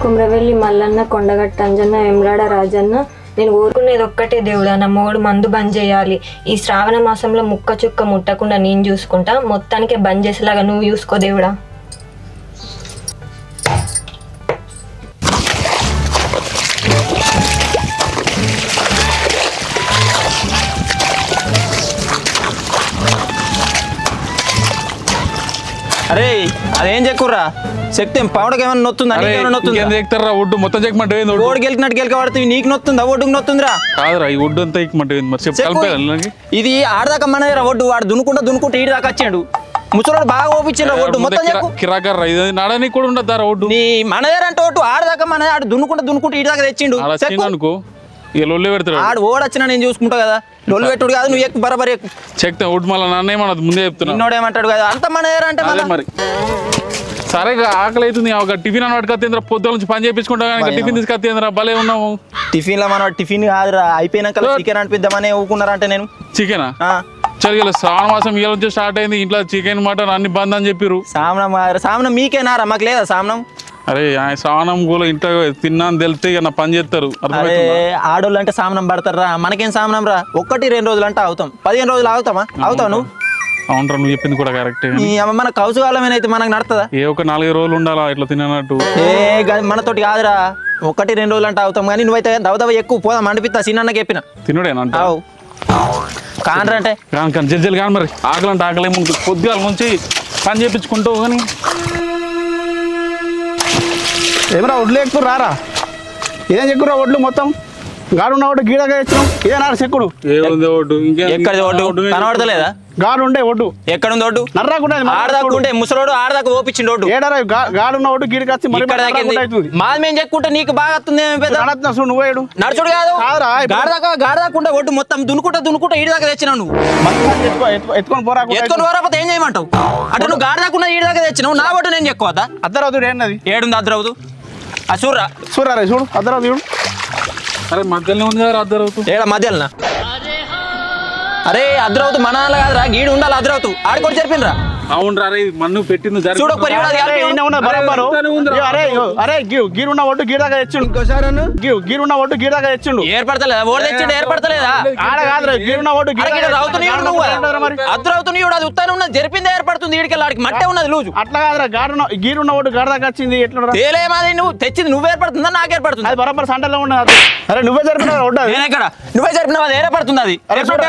కుమ్రవెల్లి మల్లన్న, కొండగట్ట అంజన్న, వెమ్లాడ రాజన్న, నేను ఊరుకునేది ఒక్కటే దేవుడా, నా మొగుడు మందు బంద్ చేయాలి. ఈ శ్రావణ మాసంలో ముక్క చుక్క ముట్టకుండా నేను చూసుకుంటా, మొత్తానికే బంద్ చేసేలాగా నువ్వు చూసుకో దేవుడా. అరే అదేం చెక్కుర్రా చెక్తే పౌడకి ఏమైనా నొత్తుందా? ఒడ్డు మొత్తం చెక్కమంటే ఓడికి వెళ్ళినట్టు గెలకబడుతుంది. నీకు నొత్తుందా? ఒడ్డుకు నొత్తుందిరా. కాదురా ఈ ఒడ్డు అంతా ఎక్కమంటే ఇది ఆడదాకా మనదేరా ఒడ్డు. వాడు దునుకుంటా ఈడు దాకా వచ్చాడు. ముసలోడు బాగా ఓపించిన ఒడ్డు మొత్తం కిరాకర్రా ఇది నాడడానికి కూడా ఉండదు ఒడ్డు. నీ మనదేరంటే ఒడ్డు ఆడదాకా మన ఆడు దునుకుంటా ఈడు దాకా తెచ్చిండు అనుకో. ఇక లొల్లి పెడతాడు ఆడు ఓడొచ్చినా నేను చూసుకుంటా కదా. లొల్లి పెట్టుడు కాదు, నువ్వు ఎక్కువ బరాబర్ ఎక్కువ చెక్తే ఒడ్డు మళ్ళీ నాన్న ఏమన్నది ముందే చెప్తున్నా. నిన్నోడేమంటాడు కదా అంత మనదేరంటే మరి సరే ఆకలి అవుతుంది. ఒక టిఫిన్ అని పట్టుకొద్దేంద్ర పొద్దుల నుంచి పని చేయించుకుంటా టిఫిన్ తీసుకొద్దేంద్ర భలే ఉన్నాము. టిఫిన్ లో మన టిఫిన్ కాదురా అయిపోయినాక చికెన్ అనిపిద్దామని ఊకున్నారంటే నేను చికెనా చదిగా శ్రావణ మాసం ఇవాళ నుంచి స్టార్ట్ అయింది. ఇంట్లో చికెన్ మటన్ అన్ని బంద్ అని చెప్పారు. సామనం మీకేనారా? మాకు లేదా సామనం? అరే శ్రావణం కూడా ఇంట్లో తిన్నాను తెలితే ఇక నా పని చేస్తారు. ఆడోళ్ళు అంటే సామనం పడతారా? మనకేం సామనం రా? 1-2 రోజులు అంటే అవుతాం. 15 రోజులు అవుతామా? అవుతావు నువ్వు? అవునరా నువ్వు చెప్పింది కూడా కరెక్ట్. మన కౌసుకాలమేనైతే మనకు నడుతుందా? 4 రోజులు ఉండాలా ఇట్లా తినట్టు. మనతోటి కాదురా, 1-2 రోజులు అంటే అవుతాం. కానీ నువ్వైతే దవదవ ఎక్కువ పోదాం అనిపిస్తా. చిన్న చెప్పిన తినడేనా కానరా అంటే కానీ జడ్జలు కానీ మరి ఆకలి అంటే ఆకలి పొద్దుగాల నుంచి పని చేయించుకుంటావు. కానీ ఏమరా ఒడ్లు ఎక్కువ రారా? ఏం చెక్కురా ఒడ్లు మొత్తం గాడున్న ఒడ్డు గీడగా ఇచ్చినాం. ఇదేనా చెక్కుడు? ఎక్కడ ఒడ్డు కనబడతలేదా? గాడు ఉండే ఒడ్డు ఎక్కడుంది ఒడ్డు? నర్రాకుంటే ఆడదాకుంటే ముసలోడు ఆడదాకా ఓపించిండు ఒడ్డు. ఏడారా గాడున్న ఒడ్డు గీడికి వచ్చి మాది మేము చెక్కుంటే నీకు బాగా వస్తుంది. నువ్వేడు నడుచుడు కాదు గాడదాకుంటే ఒడ్డు మొత్తం దునుకుంటా ఈడి దాకా తెచ్చినావు. నువ్వు ఎత్తుకొని పోరాపోతే ఏం చేయమంటావు? అంటే నువ్వు గాడదాకుండా ఈడి దాకా తెచ్చినావు. నా ఒడ్డు నేను చెక్కువద్దా? అర్ధరావుతుడు ఏంటది? ఏడుంది అర్ధరావుతు? ఆ చూడరా చూడరా చూడు అర్ధరావుతు చూడు. అరే మధ్యలో ఉంది కదా అర్ధరావుతు. ఏడా మధ్యలో? అరే అర్ధరావుతు మన కాదురా, గీడు ఉండాలి అర్ధరావుతు. ఆడుకొని జరిపినరా? అవును రే మన్ను పెట్టింది గీరున్న ఒడ్డు గీడగా తెచ్చిండు. గీరున్న ఒడ్డు గీడగా తెచ్చిండు. ఏర్పడతలేదా? ఓడి తెచ్చిండు ఏర్పడతలేదా? ఆడ కాదు గీరున్న ఒడ్డు అర్ధరావుతు అది ఉత్తానే ఉన్నది. జరిపింది ఏర్పడుతుంది. ఈడికెళ్ళి ఆడికి మట్టే ఉన్నది లూజు. అట్లా కాదురా గీరున్న ఒడ్డు గడదాకా వచ్చింది. ఎట్లా తేలేమాది నువ్వు తెచ్చింది నువ్వు ఏర్పడుతుందా నాకు ఏర్పడుతుంది? అది బరాబర్ సంటలో ఉన్నది. అరే నువ్వే జరిపిన ఒడ్డు నేనెక్కడ? నువ్వే జరిపిన అది ఏర్పడుతుంది. అది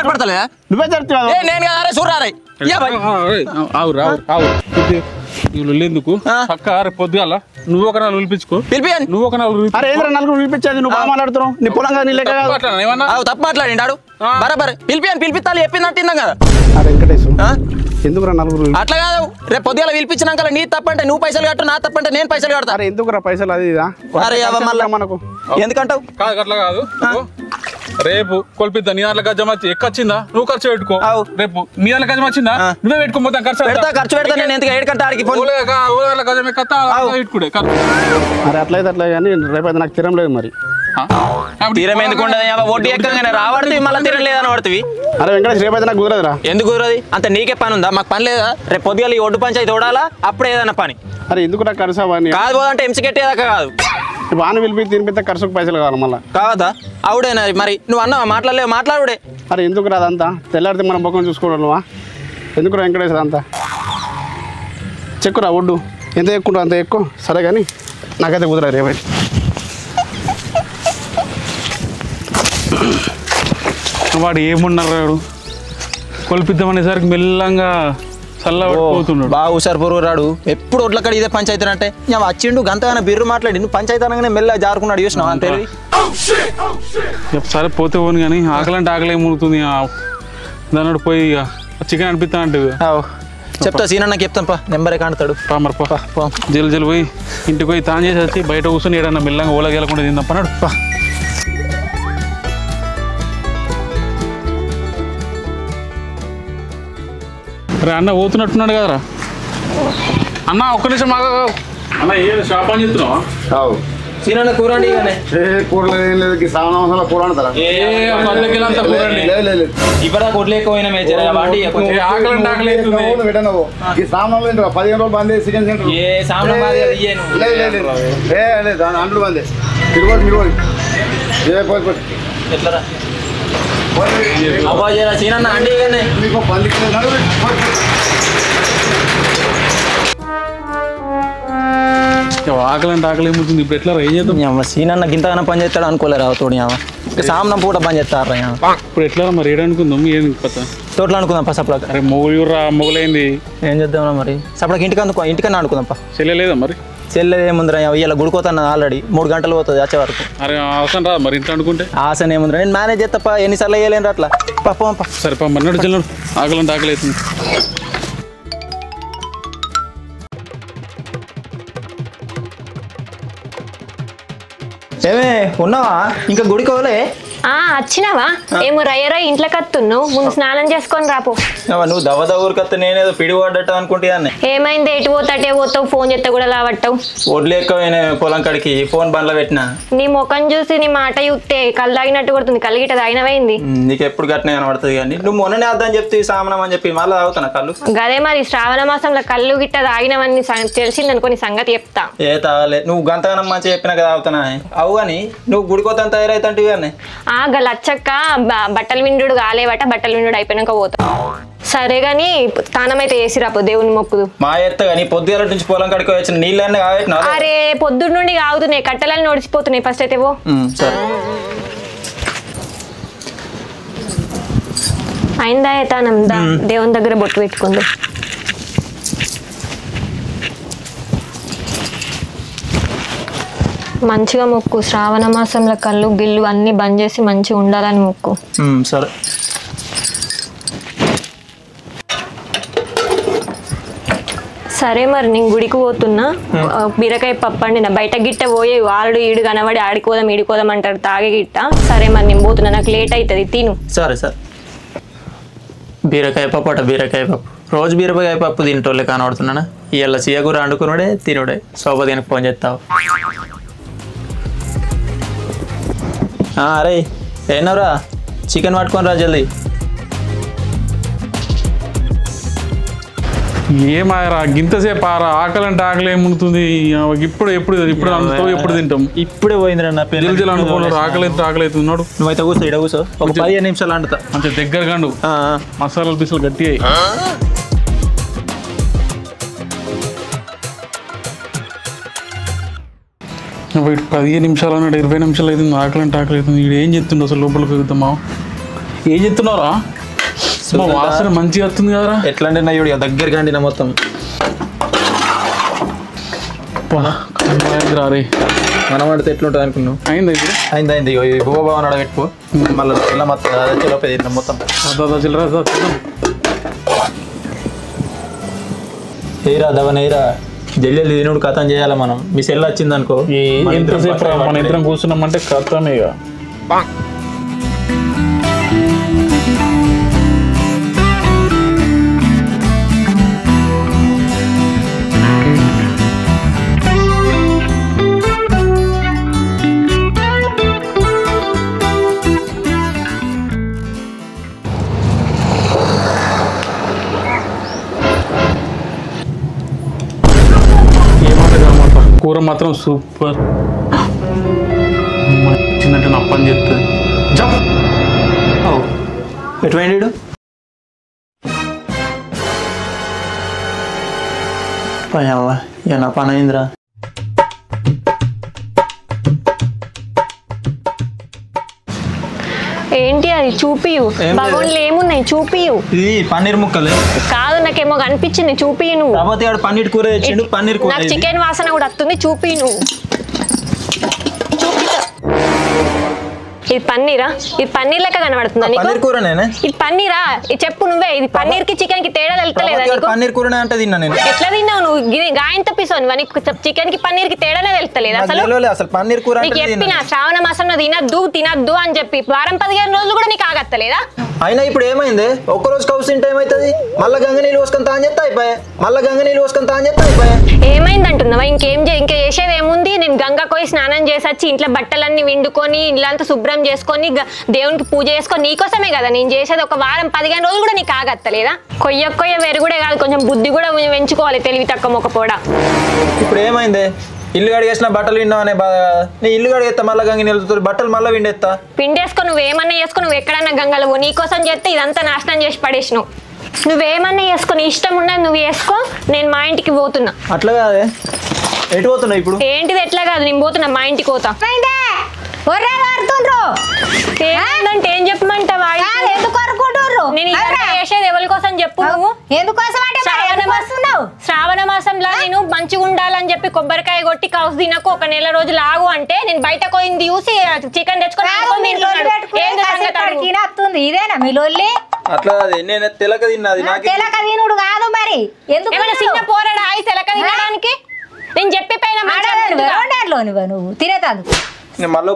ఏర్పడతలేదా? నువ్వే జరిపి నేను కదా. అరే చూడరా ఎందుకు పక్క పొద్దుగాల నువ్వు ఒక నాలుగు పిలిపించుకో. నువ్వు ఒక నలుగురు పిలిపించేది. నువ్వు బాగా మాట్లాడుతున్నావు. నీ పొలంగా నీ లెక్క తప్పు మాట్లాడిండాడు. బరాబర్ పిలిపిస్తాను చెప్పిందంటే తిన్నాం కదా. ఎందుకురా నలుగురు? అట్లా కాదు. రేపు పొద్దుగాల పిలిపించినాక నీ తప్పంటే నువ్వు పైసలు కట్టు, నా తప్పంటే నేను పైసలు కడతా. ఎందుకురా పైసలు? అది మనకు ఎందుకంటావు? అట్లా కాదు. రేపు కొలిపిద్దా నీ దాంట్లో గజం వచ్చి ఎక్కొచ్చిందా నువ్వు ఖర్చు పెట్టుకో. రేపు నీ దాంట్లో గజం వచ్చిందా నువ్వే పెట్టుకోపోతాం. ఖర్చు పెడతా నేను ఎందుకు ఏడుకంటే ఆడికి గజం ఎక్కడా పెట్టుకుడే. అరే అట్లయితే అట్లా కానీ రేపైతే నాకు తిరం లేదు. మరి తీరం ఎందుకు ఉండదు? వడ్డీ ఎక్కగానే రావడుతుంది మళ్ళీ తీరం లేదని పడుతుంది. అరే వెంకటేష్ రేపైతే నాకు కుదరదురా. ఎందుకు కుదరదు? అంత నీకే పని ఉందా? మాకు పని లేదా? రేపు పొద్దుగాల ఈ ఒడ్డు పంచాయతీ తోడాలా అప్పుడే ఏదైనా పని. అరే ఎందుకు నాకు ఖర్చు కాదు పోదంటే ఎంసి కట్టేదాకా కాదు. వాన పిలిపి తినిపిస్తే ఖర్చుకు పైసలు కావాలి మళ్ళీ కావద్దా? అవుడేనా? మరి నువ్వు అన్నావా? మాట్లాడలేవు మాట్లాడుడే. అరే ఎందుకు రాదంతా తెల్లారితే మనం బొక్కను చూసుకోవడం నువ్వా? ఎందుకు రా వెంకటేశ్వర అంతా చెక్కురా ఒడ్డు ఎంత ఎక్కువ అంత ఎక్కువ. సరే కానీ నాకైతే కుదరదు రేపైతే. వాడు ఏమున్నారు కొలిపిద్దామనేసరికి మెల్లంగా చల్లబడిపోతున్నాడు. బాగా హుషారు పొరుగు రాడు. ఎప్పుడు ఒడ్లక్కడ ఇదే పంచాయతీ అంటే నేను వచ్చిండు గంతగానే బిర్రు మాట్లాడి నువ్వు పంచాయతీ అనగానే మెల్ల జారుకున్నాడు. చూసినావు అంతే. సరే పోతే పోను కానీ ఆకలి అంటే ఆకలి ఏముతుంది. దాని పోయి చికెన్ అనిపిస్తా అంటే చెప్తా సీనన్నకి చెప్తాను పా. నెంబరే కాంటాడు మరి జల్లు పోయి ఇంటికి పోయి తాను చేసి వచ్చి బయట కూర్చొని ఏడన్నా మెల్లంగా ఓలగేలకుండా తిందాం పన్నాడు. రే అన్న పోతున్నట్టున్నాడు కదరా అన్న. ఒక్క నిమిషం మాకు అన్న. ఏ షాప్ అని చెప్తున్నావా? సీనన్న కూర అండి కూరలు ఏం లేదు శ్రావణ మాసంలో కూర అంటారా ఇప్పుడు కొట్లు ఎక్కువైనా ఈ శ్రావణంలో 15 రోజులు బంద్ చికెన్ సెంటర్ లేదు అండ్లు బందే తిరుపతి ఎట్లా సీనన్న అండి మీకు బంద్ ఆకలి ఆకలి ఏమవుతుంది ఇప్పుడు ఎట్లా ఏం చేద్దాం సీనన్న గింతగానో పని చేస్తాడు అనుకోలేరు తోడు సామనం పూట పని చేస్తారు ఇప్పుడు ఎట్లా మరి ఏడనుకుందాం ఏం కొత్త తోటలో అనుకుందాం సప్లకి అరే మొగలైంది ఏం చేద్దాం మరి సప్లకి ఇంటికన్నా అనుకుందాం చెల్లెలేదా మరి చెల్లెది ఏముందిరా ఇలా గుడికోతున్నా ఆల్రెడీ 3 గంటలు పోతుంది వచ్చే వరకు. అరే అవసరం రా మరి ఇంట్లో అనుకుంటే ఆసన ఏముందిరా నేను మేనేజ్ చేస్తా ఎన్నిసార్లు వేయలేను అట్లా పప్ప సరే మన్నాడు చెల్లడు ఆకలంటే ఆకలి అవుతుంది. ఏమే ఉన్నావా ఇంకా గుడికోలే? వచ్చినావా? ఏమో రయ్యరా ఇంట్లో కత్తున్నావు, ముందు స్నానం చేసుకొని రాపో. నువ్వు దవద ఊరికత్త నేనేదో పిడి పడ్డట్టు అనుకుంటాను. ఏమైంది? ఎటు పోతాటే పోతావు, ఫోన్ చేస్తే కూడా లావట్టావు. ఒడ్లు ఎక్కువైనా పొలం కాడికి ఫోన్ బండ్లో పెట్టినా. నీ ముఖం చూసి నీ మాట చూస్తే కళ్ళు తాగినట్టు కొడుతుంది. కలిగిట తాగినవైంది. నీకు ఎప్పుడు గట్టిన కనబడుతుంది కానీ నువ్వు మొన్ననే అర్థం చెప్తే సామనం అని చెప్పి మళ్ళీ తాగుతాను కళ్ళు. గదే మరి శ్రావణ మాసంలో కళ్ళు గిట్ట తాగినవన్నీ తెలిసిందనుకో నీ సంగతి చెప్తా. ఏ తాగలే, నువ్వు గంతగానం మంచిగా చెప్పినా కదా తాగుతానా. అవు కానీ నువ్వు గుడికోతాను తయారైతుంటే కానీ లచ్చక్క బట్టలు విండు కాలేవట, బట్టలు విండు అయిపోయినాక పోతా. సరే గాని స్నానం అయితే వేసి రాపో, దేవుని మొక్కుదు. మా ఎత్త కానీ పొద్దుగాల నుంచి పొలం కడుకో వచ్చిన నీళ్ళన్నీ కావట్నా? అరే పొద్దున్న నుండి కాగుతున్నాయి, కట్టెలన్నీ నడిచిపోతున్నాయి. ఫస్ట్ అయితే పో. అయిందా తానం? దేవుని దగ్గర బొట్టు పెట్టుకుంది. మంచిగా మొక్కు, శ్రావణ మాసంలో కళ్ళు గిల్లు అన్ని బంద్ చేసి మంచిగా ఉండాలని మొక్కు. సరే. సరే మరి నేను గుడికి పోతున్నా. బీరకాయ పప్పు అండి నా బయట గిట్ట పోయి వాడు ఈడు కనబడి ఆడుకోదాం ఈడుకోదాం అంటారు తాగే గిట్ట. సరే మరి నేను పోతున్నా, నాకు లేట్ అవుతుంది, తిను. సరే సరే. బీరకాయ పప్పు అట బీరకాయ పప్పు రోజు బీరకాయ పప్పు తింటోళ్ళే కనబడుతున్నానా? ఇవాళ సీయకూర వండుకున్నాడే తినుడే. సోపదీనికి ఫోన్ చేస్తావు. అరే ఏనవరా చికెన్ పట్టుకొని రా జల్దీ. ఏమాయరా గింతసేపు ఆరా? ఆకలి అంటే ఆకలి ఏముంటుంది ఇప్పుడు. ఎప్పుడు అందుతావు, ఎప్పుడు తింటాం? ఇప్పుడే పోయిందిరా నా పెళ్ళి అనుకున్నారు. ఆకలి అయితే ఆకలి అవుతుంది. ఉన్నాడు నువ్వైతే కూర్చో, ఇక్కడ కూర్చో. ఒక 15 నిమిషాలు అంటుతా. మంచిగా దగ్గర కండు మసాలాలు పీసులు గట్టి అయ్యి. వీడు 15 నిమిషాలు అన్నాడు, 20 నిమిషాలు అవుతుంది. ఆకలి అంటే ఆకలి అవుతుంది. వీడు ఏం చెప్తుండవు అసలు? లోపలికి వెళ్తామా? ఏం చెప్తున్నారా? వాసన మంచిగా వస్తుంది కదరా. ఎట్లా అంటే నా ఇవి దగ్గరగా అండి నా మొత్తం. రే మనం ఆడితే ఎట్లుంటుంది అనుకున్నావు? అయింది ఇప్పుడు అయింది. బోబా అన్నాడు పెట్టుకో, మళ్ళీ ఇలా మొత్తం చిల్లర ఏరా దవన్ ఏరా జల్లి తినుడు కథం చేయాలి మనం. మీ సెల్ వచ్చింది అనుకో, ఎంతసేపు మన ఇద్దరం కూర్చున్నామంటే కథమే. కూర మాత్రం సూపర్. చిన్నట్టు నప్పని చెప్తుంది. ఎటువంటి నా పని అయిందిరా. ఏంటి అది? చూపియు. భగవాన్లు ఏమున్నాయి చూపియు. ఇది పన్నీర్ ముక్కలు కాదు, నాకేమో కనిపించింది. చూపియు నువ్వు. కాబట్టి ఆడు పన్నీర్ కూర తెచ్చిండు. పన్నీర్ కూర నాకు చికెన్ వాసన కూడా వస్తుంది. చూపియు నువ్వు. ఇది పన్నీరా? ఇది పన్నీర్ లెక్క కనబడుతుందా నీకు? పన్నీర్ కూరనేనా ఇది? పన్నీరా? చెప్పు నువ్వే. ఇది పన్నీర్ కి చికెన్ కి తేడా తెలుస్తలేదా నీకు? పన్నీర్ కూరనే అంటే తిన్నా నేను. ఎట్లా తిన్నావు నువ్వు? గాయంతో పిసోను చికెన్ కి పన్నీర్ కి తేడానే తెలుస్తలేదు అసలు. పన్నీర్ కూర నీకు చెప్పిన శ్రావణ మాసంలో తినద్దు అని చెప్పి వారం 15 రోజులు కూడా నీకు ఆగత్తలేదా? అయినా ఇప్పుడు ఏమైంది ఒక్కరోజు కౌసు తింటే ఏమవుతుంది మళ్ళీ గంగ నీళ్ళు పోసుకొని తాని చెప్తా అయిపోయా ఏమైందంటున్నావా? ఇంకా చేసేది ఏముంది? నేను గంగ పోయి స్నానం చేసొచ్చి ఇంట్లో బట్టలన్నీ విండుకొని ఇల్లంతా శుభ్రం చేసుకొని దేవునికి పూజ చేసుకొని నీకోసమే కదా నేను చేసేది. ఒక వారం 15 రోజులు కూడా నీకు ఆగత్తలేదా? కొయ్య వెరుగుడే కాదు, కొంచెం బుద్ధి కూడా పెంచుకోవాలి, తెలివి తక్కువ మొక్కపోడా. ఇప్పుడు ఏమైంది? ఇల్లు కడిగేసిన బట్టలు విన్నావనే బాధ. నీ ఇల్లు కడిగేస్తా మళ్ళీ గంగ నీళ్ళతో బట్టలు మళ్ళీ విండేస్తా. పిండేసుకో, నువ్వేమన్నా చేసుకో, నువ్వు ఎక్కడన్నా గంగలో నీకోసం చేస్తే ఇదంతా నాశనం చేసి పడేసినావు. నువ్వేమన్నా చేసుకో, నీ ఇష్టం ఉన్నది నువ్వు వేసుకో. నేను మా ఇంటికి పోతున్నా. అట్లా కాదే, ఎటు పోతున్నా ఇప్పుడు? ఏంటిది ఎట్లా కాదు, నేను పోతున్నా, మా ఇంటికి పోతా. ఏమంటే ఏం చెప్పమంటావా? నేను ఇదంతా చేసేది ఎవరి కోసం చెప్పు. నువ్వు శ్రావణ మాసంలో నేను మంచిగా ఉండాలని చెప్పి కొబ్బరికాయ కొట్టి కౌసు తినకు, ఒక నెల రోజులు ఆగు అంటే నేను బయట పోయింది చూసి చికెన్ తెచ్చుకొని ఇదేనా మీ లొల్లి? అట్లా నేను తెలక తిన్నది తెలక తినుడు కాదు మరి. ఎందుకు చిన్న పోరాడు ఆయి తెలక తినడానికి? నేను చెప్పి పైన నువ్వు తినేతాదు మళ్ళీ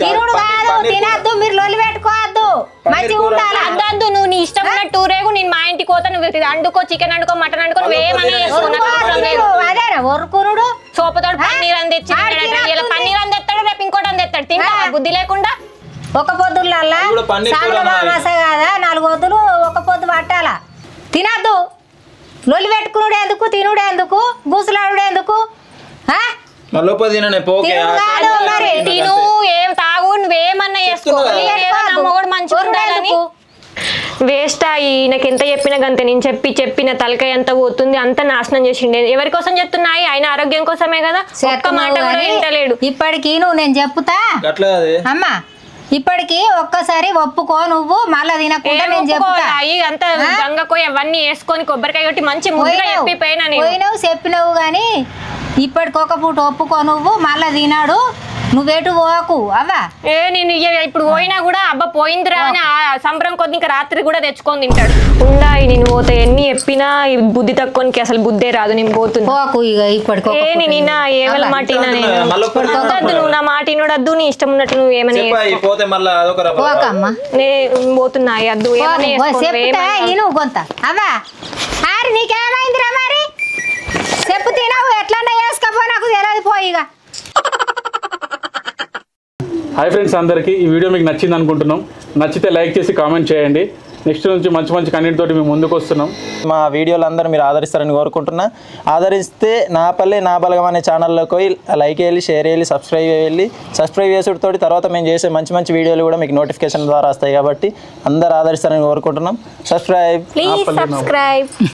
తినుడు కాదు, తినద్దు, మీరు లొల్లి పెట్టుకోవద్దు, మంచిగా ఉండాలి. అద్దద్దు, నువ్వు నీ ఇష్టం ఉన్న టూరేగు, నేను మా ఇంటికి పోతా. నువ్వు అండుకో, చికెన్ అండుకో, మటన్ అండుకో, నువ్వేమన్నా అదేనా ఒరుకునుడు? సోపతోడు పన్నీర్ అని తెచ్చి పన్నీర్ అని తెస్తాడు, రేపు ఇంకోటి అని తెస్తాడు. తింటా బుద్ధి లేకుండా. ఒక పొద్దులల్లా సామరమాస కాదా, 4 పొద్దులు ఒక పొద్దు పట్టాలా. తినద్దు, లొల్లి పెట్టుకునుడు ఎందుకు, తినుడు ఎందుకు, గూసులాడు ఎందుకు? తిను, ఏం తాగు, నువ్వేమన్నా చేసుకో, మొగడు మంచిగా ఉండాలని. వేస్ట్ అయ్యి నాకు ఎంత చెప్పినా గంతే. నేను చెప్పిన తలకాయ ఎంత పోతుంది, అంత నాశనం చేసిండే. ఎవరి కోసం చెప్తున్నాయి? ఆయన ఆరోగ్యం కోసమే కదా. ఒక్క మాట కూడా వింటలేడు. ఇప్పటికి నువ్వు నేను చెప్తా అమ్మా, ఇప్పటికి ఒక్కసారి ఒప్పుకో, నువ్వు మళ్ళా తినకుండా నేను చెప్తా. అంత గంగకోయి అవన్నీ వేసుకొని కొబ్బరికాయ కొట్టి మంచి ముద్ర చెప్పి పోయినావు చెప్పినావు గాని ఇప్పటికి ఒక పూట ఒప్పుకో, నువ్వు మళ్ళా తినాడు, నువ్వేటు పోకు అవ్వా. నేను ఇప్పుడు పోయినా కూడా అబ్బా పోయిందిరా అని సంబరం కొద్ది ఇంకా రాత్రి కూడా తెచ్చుకొని తింటాడు. ఉండాయి నేను పోతా, ఎన్ని చెప్పినా బుద్ధి తక్కువనికి అసలు బుద్ధే రాదు. నేను పోతున్నా పోకు ఇక ఇప్పటికి. నిన్న ఏవల మాటినా నేను నువ్వు నా మాట వినొద్దు, నీ ఇష్టం ఉన్నట్టు నువ్వు ఏమన్నా పోకమ్మా, నేను పోతున్నా అద్దు నువ్వు కొంత అవ్వా. అరే నీకేమైందిరా మరి చెప్పు, తినవు ఎట్లన్నా వేసుకపో, నాకు తెలియదు పోయిగా. హాయ్ ఫ్రెండ్స్ అందరికీ, ఈ వీడియో మీకు నచ్చింది అనుకుంటున్నాం. నచ్చితే లైక్ చేసి కామెంట్ చేయండి. నెక్స్ట్ నుంచి మంచి కంటెంట్ తోటి మేము ముందుకు వస్తున్నాం. మా వీడియోలు అందరూ మీరు ఆదరిస్తారని కోరుకుంటున్నా. ఆదరిస్తే నా పల్లె నా బలగం అనే ఛానల్లోకి పోయి లైక్ చేయాలి, షేర్ చేయాలి, సబ్స్క్రైబ్ చేసుడితోటి తర్వాత మేము చేసే మంచి వీడియోలు కూడా మీకు నోటిఫికేషన్ ద్వారా వస్తాయి. కాబట్టి అందరూ ఆదరిస్తారని కోరుకుంటున్నాం. సబ్స్క్రైబ్.